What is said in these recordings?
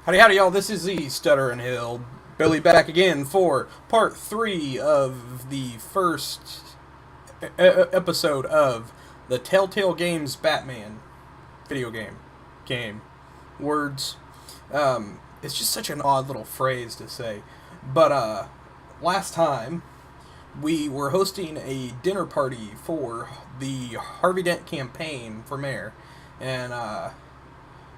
Howdy, howdy, y'all. This is the Stutter and Hill. Billy back again for part 3 of the first episode of the TellTale Games Batman video game. Words. It's just such an odd little phrase to say. But, last time, we were hosting a dinner party for the Harvey Dent campaign for mayor. And,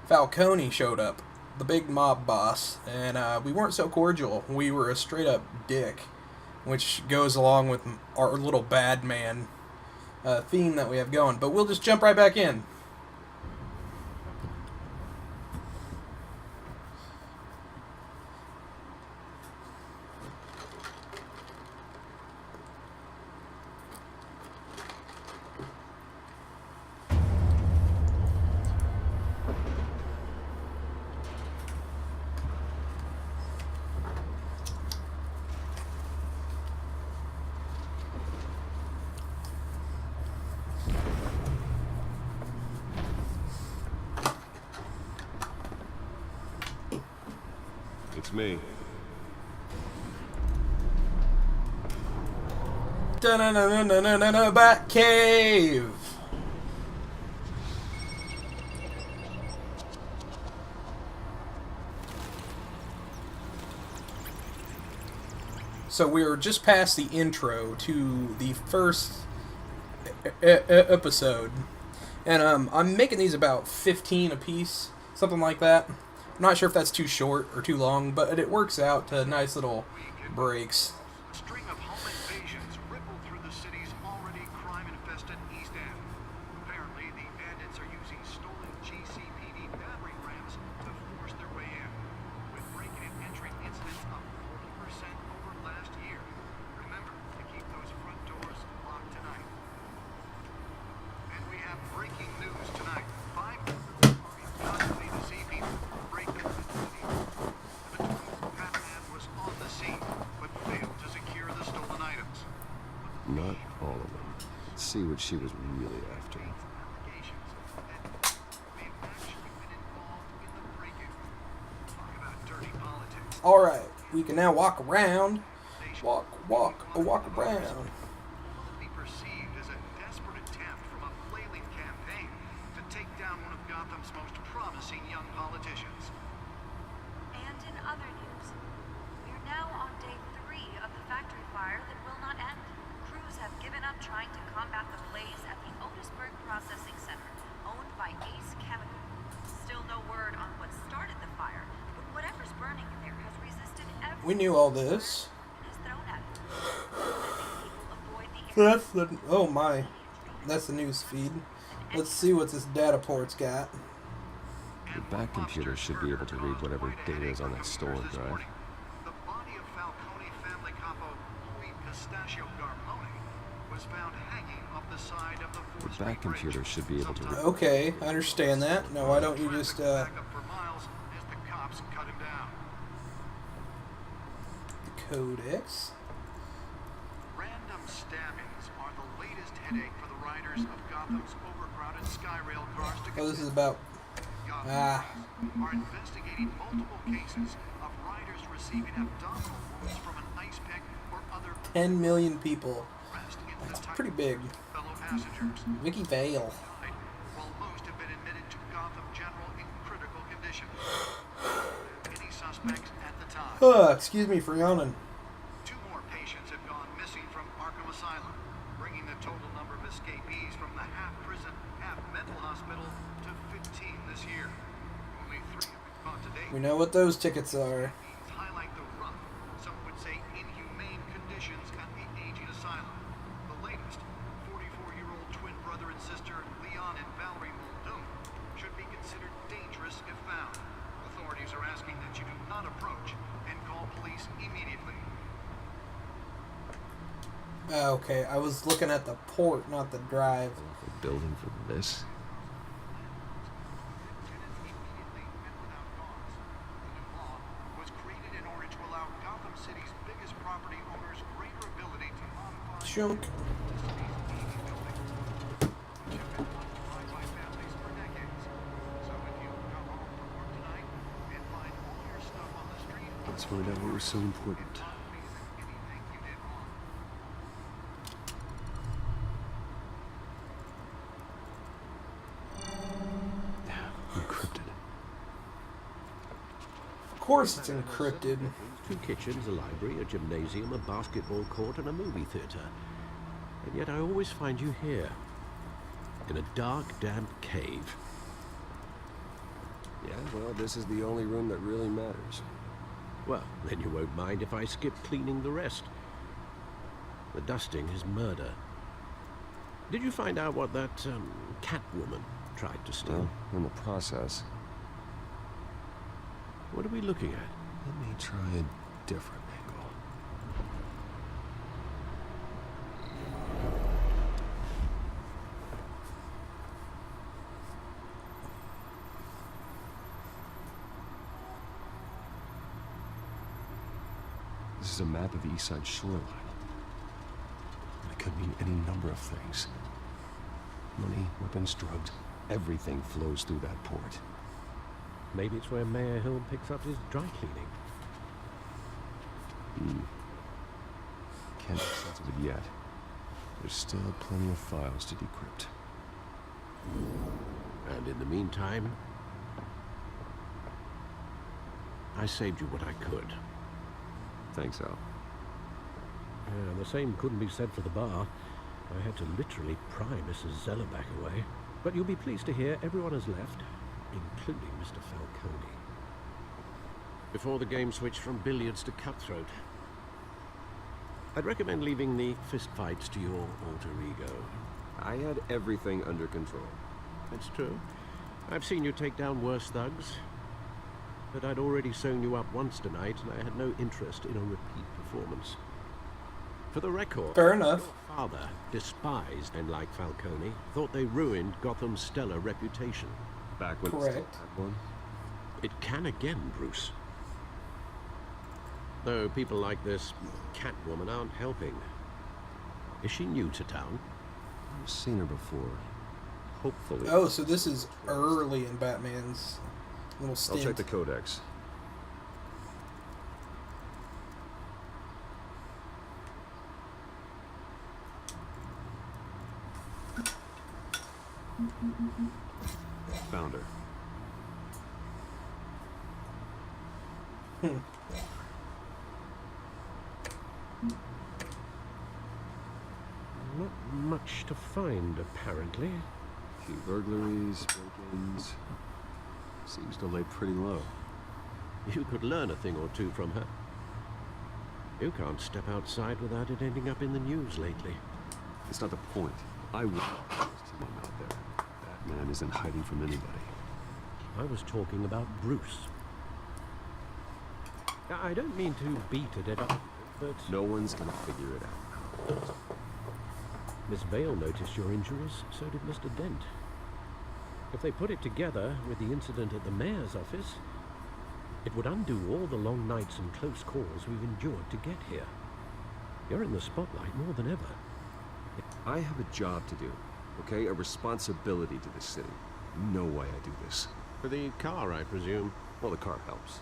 Falcone showed up, the big mob boss, and we weren't so cordial. We were a straight up dick, which goes along with our little BADMAN theme that we have going. But we'll just jump right back in. It's me. Da-na-na-na-na-na-na, Bat Cave! So we're just past the intro to the first episode. And I'm making these about 15 apiece, something like that. I'm not sure if that's too short or too long, but it works out to nice little breaks. A string of home invasions rippled through the city's already crime-infested East End. Apparently, the bandits are using stolen GCPD battering rams to force their way in, with breaking and entering incidents up 40% over last year. Remember to keep those front doors locked tonight. And we have breaking news tonight. 5 members of the constantly deceiving break into the city. The BADMAN was on the scene, but failed to secure the stolen items. Not all of them. Let's see what she was really after. Allegations that may have actually been involved in the break-in. Talk about dirty politics. Alright, we can now walk around. Walk around. Be perceived as a desperate attempt from a flailing campaign to take down one of Gotham's most promising young politicians. And in other news, we're now on day 3 of the factory fire that will not end. Crews have given up trying to combat the blaze at the Otisburg Processing Center, owned by Ace Chemical. Still no word on what started the fire, but whatever's burning in there has resisted every We knew all this. and is thrown at it. People avoid the That's the... Oh my. That's the news feed. Let's see what this data port's got. The back computer should be able to read whatever data is on that storage drive. The body of Falcone family capo Louis Pistachio Garmone was found hanging off the side of the 4th The back Street Bridge. computer should be able to read. Okay, I understand that. Now, why don't you just, Traffic back up for miles as the cops cut him down. the Codex? Random stabbings are the latest headache for the riders of Gotham's overcrowded Skyrail cars to Oh, this is about... Gotham police are investigating multiple cases of riders receiving abdominal wounds from an ice pick or other 10 million people. arrest into That's the pretty big. fellow passengers. Mickey Vale. While most have been admitted to Gotham General in critical condition. Any suspects at the time. Excuse me for yawning. 2 more patients have gone missing from Arkham Asylum, bringing the total number of escapees from the half-prison, half-mental hospital to 15 this year. Only 3 have been caught to date. We know what those tickets are. These highlight the rough, some would say inhumane conditions at the aging asylum. The latest, 44-year-old twin brother and sister Leon and Valerie Muldoon, should be considered dangerous if found. Authorities are asking that you do not approach and call police immediately. Okay, I was looking at the port, not the drive. A building for this? Immediately and without cause. The new law was created in order to allow Gotham City's biggest property owners greater ability to modify Chunk. by families for decades. So if you come home from work tonight and find all Let's find out what was so important. Encrypted. Of course it's encrypted. 2 kitchens, a library, a gymnasium, a basketball court, and a movie theater. And yet I always find you here, in a dark, damp cave. Yeah, well, this is the only room that really matters. Well, then you won't mind if I skip cleaning the rest. The dusting is murder. Did you find out what that cat woman tried to steal? Well, in the process. What are we looking at? Let me try a different angle. This is a map of the east side shoreline. It could mean any number of things. Money, weapons, drugs, everything flows through that port. Maybe it's where Mayor Hill picks up his dry cleaning. Can't make sense of it yet. There's still plenty of files to decrypt. And in the meantime, I saved you what I could. Thanks, Al. The same couldn't be said for the bar. I had to literally pry Mrs. Zellerback away. But you'll be pleased to hear everyone has left, including Mr. Falcone. Before the game switched from billiards to cutthroat. I'd recommend leaving the fistfights to your alter ego. I had everything under control. That's true. I've seen you take down worse thugs. But I'd already sewn you up once tonight, and I had no interest in a repeat performance. For the record, Fair enough. your father despised men like Falcone, thought they ruined Gotham's stellar reputation. Back when Correct. it still had one. It can again, Bruce. Though people like this Catwoman aren't helping. Is she new to town? I've seen her before. Hopefully. Oh, so this is early in Batman's little I'll stint. check the codex. Found her. Not much to find, apparently. A few burglaries, break-ins. Seems to lay pretty low. You could learn a thing or two from her. You can't step outside without it ending up in the news lately. It's not the point. I want someone out there. Batman isn't hiding from anybody. I was talking about Bruce. I don't mean to beat a dead horse, but No one's gonna figure it out. Miss Vale noticed your injuries, so did Mr. Dent. If they put it together with the incident at the mayor's office, it would undo all the long nights and close calls we've endured to get here. You're in the spotlight more than ever. I have a job to do, okay? A responsibility to this city. You know why I do this. For the car, I presume. Well, the car helps.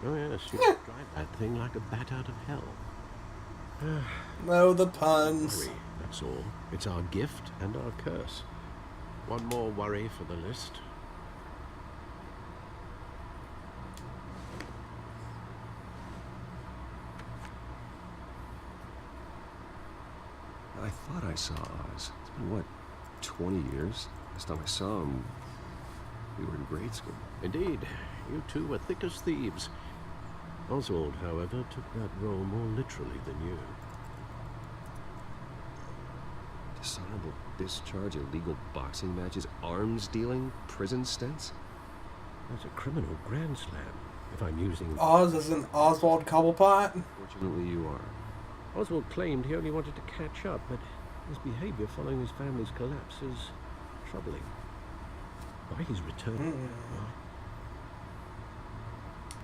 Oh yes, you drive that thing like a bat out of hell. No, the puns. Worry, that's all. It's our gift and our curse. One more worry for the list. I thought I saw Oz. It's been, what, 20 years? Last time I saw him, we were in grade school. Indeed, you two were thick as thieves. Oswald, however, took that role more literally than you. Dishonorable discharge, illegal boxing matches, arms dealing, prison stints? That's a criminal grand slam, if I'm using... Oz is an Oswald Cobblepot. Fortunately, you are. Oswald claimed he only wanted to catch up, but his behavior following his family's collapse is troubling. Why he's returned...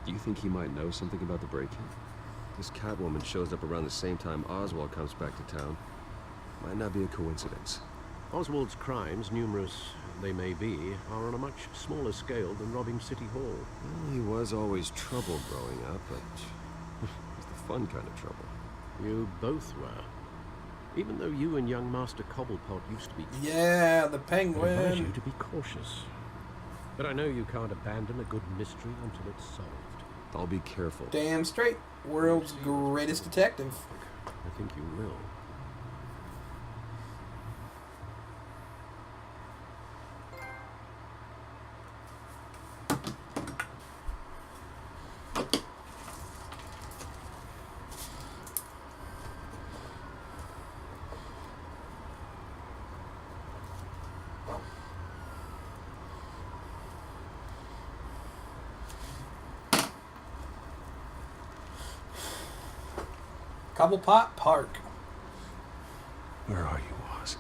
Do you think he might know something about the break-in? This Catwoman shows up around the same time Oswald comes back to town. Might not be a coincidence. Oswald's crimes, numerous they may be, are on a much smaller scale than robbing City Hall. Well, he was always trouble growing up, but It's the fun kind of trouble. You both were. Even though you and young Master Cobblepot used to be... Yeah, the I advise penguin. you to be cautious. But I know you can't abandon a good mystery until it's solved. I'll be careful. Damn straight. World's greatest detective. I think you will. Cobblepot Park. Where are you, Oz?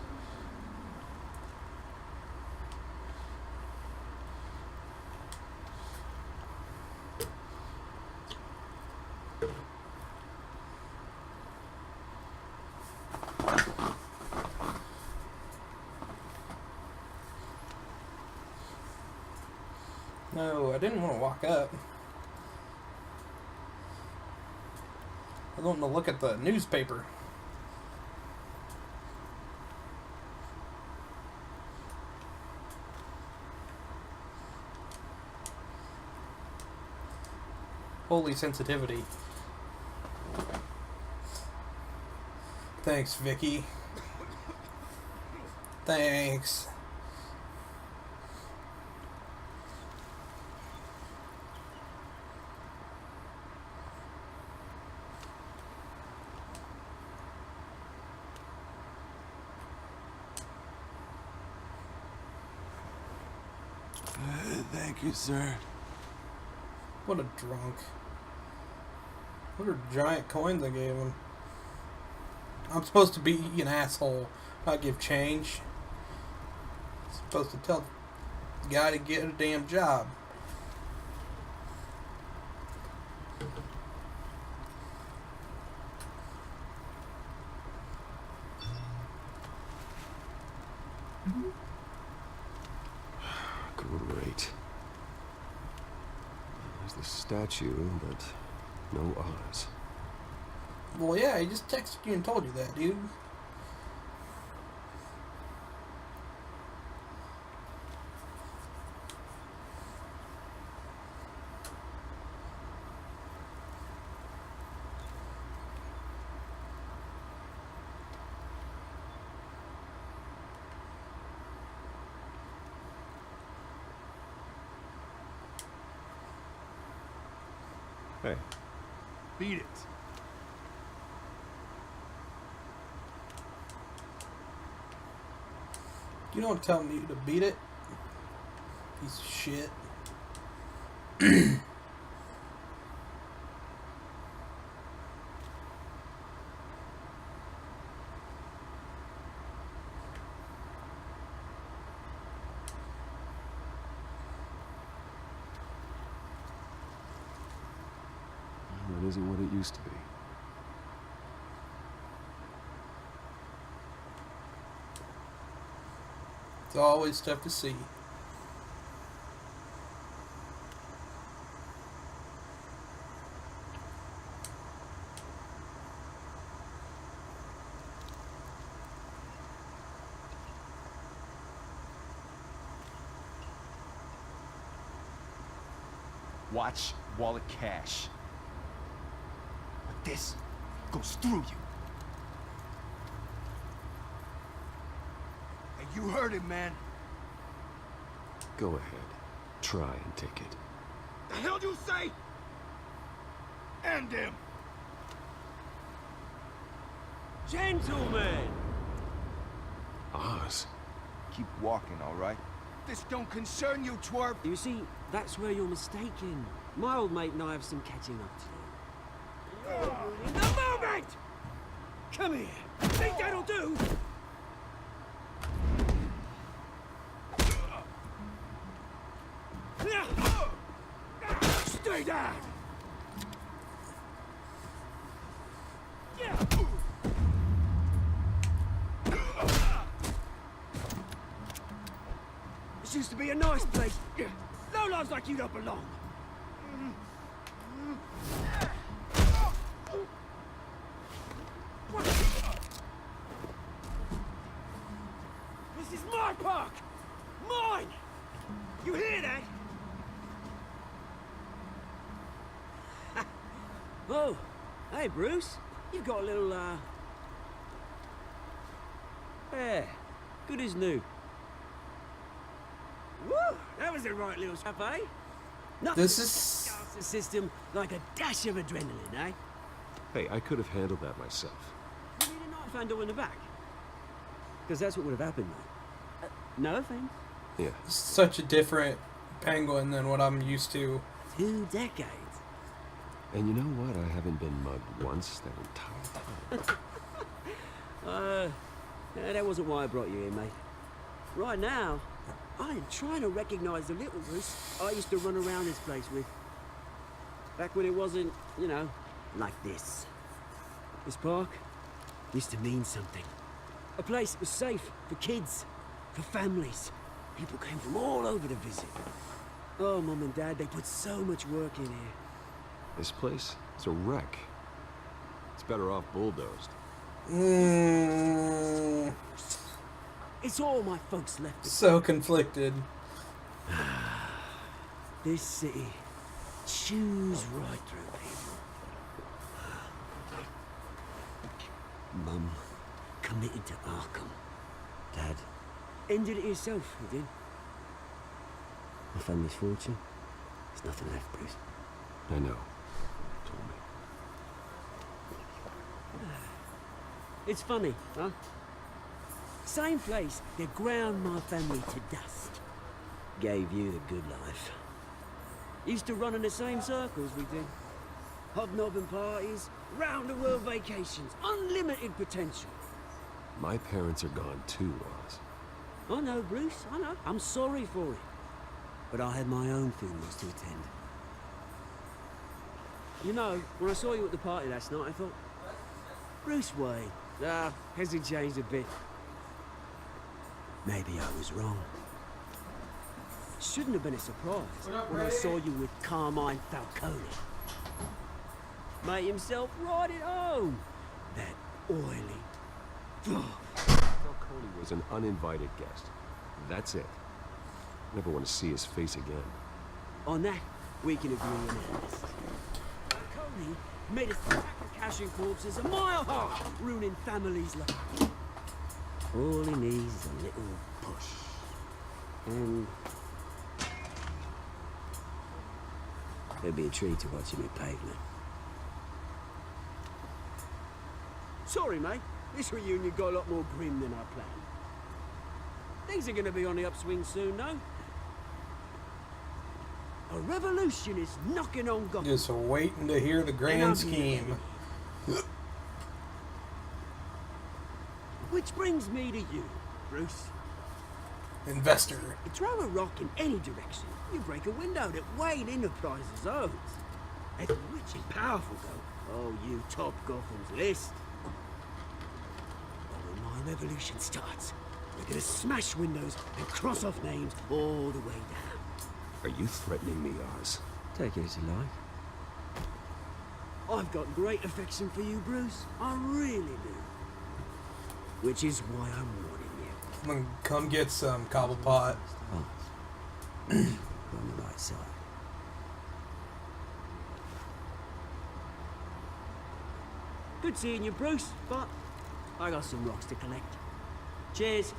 No, I didn't want to walk up. I want to look at the newspaper. Holy sensitivity. Thanks, Vicky. Thanks. Thank you, sir. What a drunk. What are giant coins I gave him? I'm supposed to be an asshole. I give change. I'm supposed to tell the guy to get a damn job. Great. There's the statue, but no Oz. Well, yeah, he just texted you and told you that, dude. Hey, Beat it. You don't tell me to beat it. Piece of shit. that isn't what it used to be. It's always tough to see. Watch wallet cash. But this goes through you. Hey, you heard him, man. Go ahead. Try and take it. The hell you say? End him. Gentlemen! Oz. Keep walking, all right? This don't concern you, twerp. You see, that's where you're mistaken. My old mate and I have some catching up to do. In the moment! Come here. Think that'll do? Stay down. This used to be a nice place. Low lives like you don't belong. Oh, hey, Bruce. You've got a little, yeah, good as new. Woo! That was a right little stuff, eh? Nothing This is... starts the system like a dash of adrenaline, eh? Hey, I could have handled that myself. You need a knife handle in the back? Because that's what would have happened, mate. No offense. Yeah. Such a different Penguin than what I'm used to. 2 decades. And you know what? I haven't been mugged once that entire time. Yeah, that wasn't why I brought you here, mate. Right now, I am trying to recognize the little Bruce I used to run around this place with. Back when it wasn't, you know, like this. This park used to mean something. A place that was safe for kids, for families. People came from all over to visit. Oh, Mum and Dad, they put so much work in here. This place is a wreck. It's better off bulldozed. It's all my folks left. So conflicted. This city chews right through people. Mum committed to Arkham. Dad ended it yourself, you did. My family's fortune. There's nothing left, Bruce. I know. Told me. It's funny, huh? Same place that ground my family to dust. Gave you the good life. Used to run in the same circles we did. Hobnobbing parties, round-the-world vacations, unlimited potential. My parents are gone too, Oz. I know, Bruce, I know. I'm sorry for it. But I had my own funerals to attend. You know, when I saw you at the party last night, I thought, Bruce Wayne, hasn't changed a bit. Maybe I was wrong. Shouldn't have been a surprise when I saw you with Carmine Falcone. Made himself right at home. That oily... Falcone was an uninvited guest. That's it. Never want to see his face again. On that, we can agree on earnest. Falcone made a stack of cashing corpses a mile high, ruining families' lives. All he needs is a little push. And... it'll be a treat to watch him in pavement. Sorry, mate. This reunion got a lot more grim than I planned. Things are gonna be on the upswing soon, no? A revolution is knocking on Gotham. Just waiting to hear the grand scheme. Which brings me to you, Bruce. Investor. You throw a rock in any direction, you break a window that Wayne Enterprises owns. As the rich and powerful go, oh, you top Gotham's list. But when my revolution starts, we're gonna smash windows and cross off names all the way down. Are you threatening me, Oz? Take it as you like. I've got great affection for you, Bruce. I really do. Which is why I'm warning you. I'm gonna come get some Cobblepot. Oh. You're on the right side. Good seeing you, Bruce, but I got some rocks to collect. Cheers.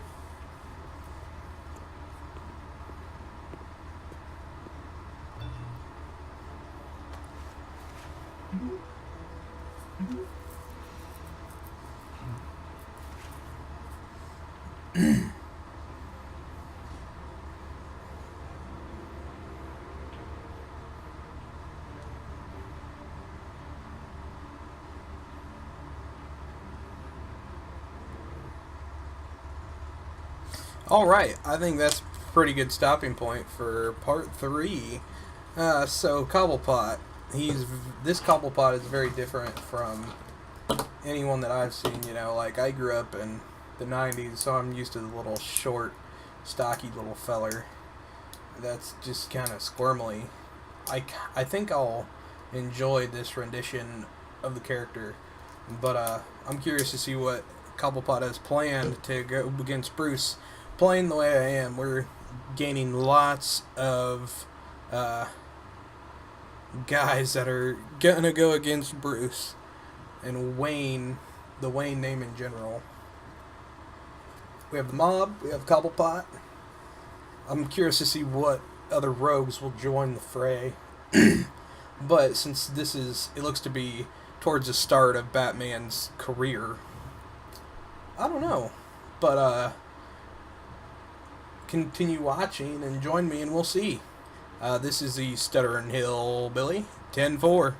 Alright, I think that's a pretty good stopping point for part 3. So, Cobblepot. This Cobblepot is very different from anyone that I've seen, you know, like I grew up in the 90s, so I'm used to the little short, stocky little feller that's just kind of squirmily. I think I'll enjoy this rendition of the character, but I'm curious to see what Cobblepot has planned to go against Bruce. Playing the way I am, we're gaining lots of guys that are gonna go against Bruce and Wayne, the Wayne name in general. We have the mob, we have Cobblepot. I'm curious to see what other rogues will join the fray. But since it looks to be towards the start of Batman's career, I don't know. But continue watching and join me and we'll see. This is the Stutter and Hill Billy 10-4.